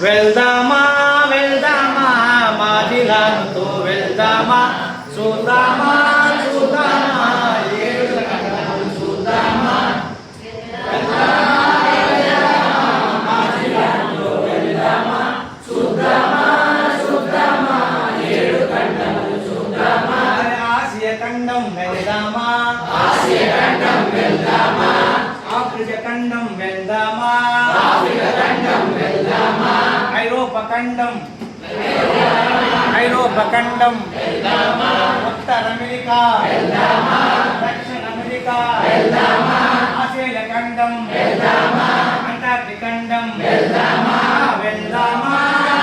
వెళ్దామా వెళ్దామా మాదిలానుతో వెళ్దామా చూద్దామా చూద్దామా ఏడు కథలు చూద్దామా మాదిలానుతో వెళ్దామా చూద్దామా చూద్దామా ఏడు కథలు చూద్దామా ఆసియా ఖండం వెళ్దామా ఆసియా ఖండం వెళ్దామా ఆఫ్రికా ఖండం వెళ్దామా ఆఫ్రికా ఖండం వెళ్దామా ఐరోపా ఖండం వెళ్దామా ఉత్తర అమెరికా వెళ్దామా దక్షిణ అమెరికా వెళ్దామా ఆసియా ఖండం వెళ్దామా అంటార్క్టిక్ ఖండం వెళ్దామా వెళ్దామా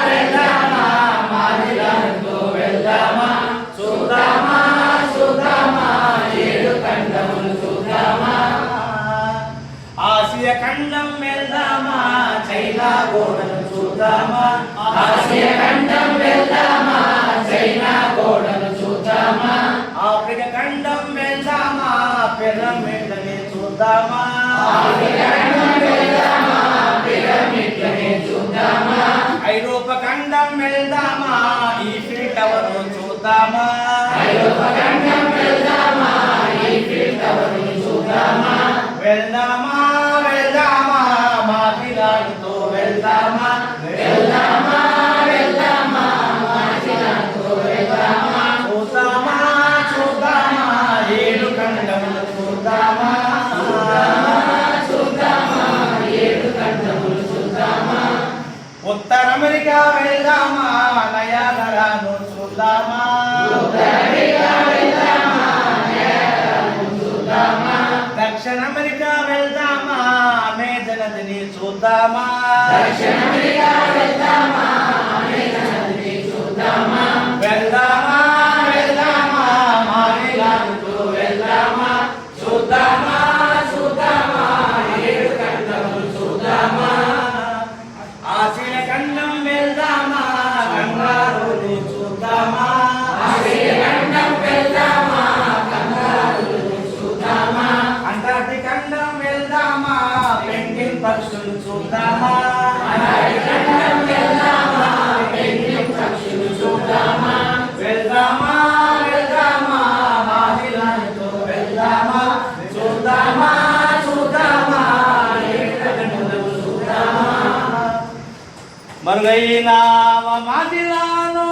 వెళ్దామా మాదిలానుతో వెళ్దామా చూద్దామా చూద్దామా ఏడు ఖండములు చూద్దామా ఆసియా ఖండం వెళ్దామా చైనా గోడను చూద్దామా ఆసియా ఖండం వెళ్దామా చైనా గోడను చూద్దామా ఆఫ్రికా ఖండం వెళ్దామా పిరమిడ్లని చూద్దామా ఆఫ్రికా ఖండం వెళ్దామా పిరమిడ్లని చూద్దామా ఐరోపా ఖండం వెళ్దామా ఈఫిల్ టవర్ చూద్దామా ఐరోపా ఖండం వెళ్దామా ఈఫిల్ టవర్ చూద్దామా వెళ్దామా వెళ్దామా మాదిలానుతో వెళ్దామా వెళ్దామా వెళ్దామా మాదిలానుతో వెళ్దామా చూద్దామా చూద్దామా ఏడు ఖండములు చూద్దామా చూద్దామా ఏడు ఖండములు చూద్దామా ఉత్తర అమెరికా వెళ్దామా నయాగరాను చూద్దామా ఉత్తర అమెరికా వెళ్దామా నయాగరాను చూద్దామా దక్షిణ అమెరికా వెళ్దామా అమెజాన్ నదిని చూద్దామా దక్షిణ అమెరికా వెళ్దామా అమెజాన్ నదిని చూద్దామా వెళ్దామా వెళ్దామా మాదిలానుతో వెళ్దామా చూద్దామా చూద్దామా ఏడు ఖండములు చూద్దామా ఆసియా ఖండం వెళ్దామా కంగారుని చూద్దామా ఆసియా ఖండం వెళ్దామా కంగారుని చూద్దామా అంటార్క్టిక్ ఖండం వెళ్దామా పెంగ్విన్ పక్షులు చూద్దామా అంటార్క్టిక్ ఖండం వెళ్దామా పెంగ్విన్ పక్షులు చూద్దామా వెళ్దామా వెళ్దామా మాదిలానుతో వెళ్దామా చూద్దామా చూద్దామా ఏడు ఖండములు చూద్దామా మరుగైన మాదిలాను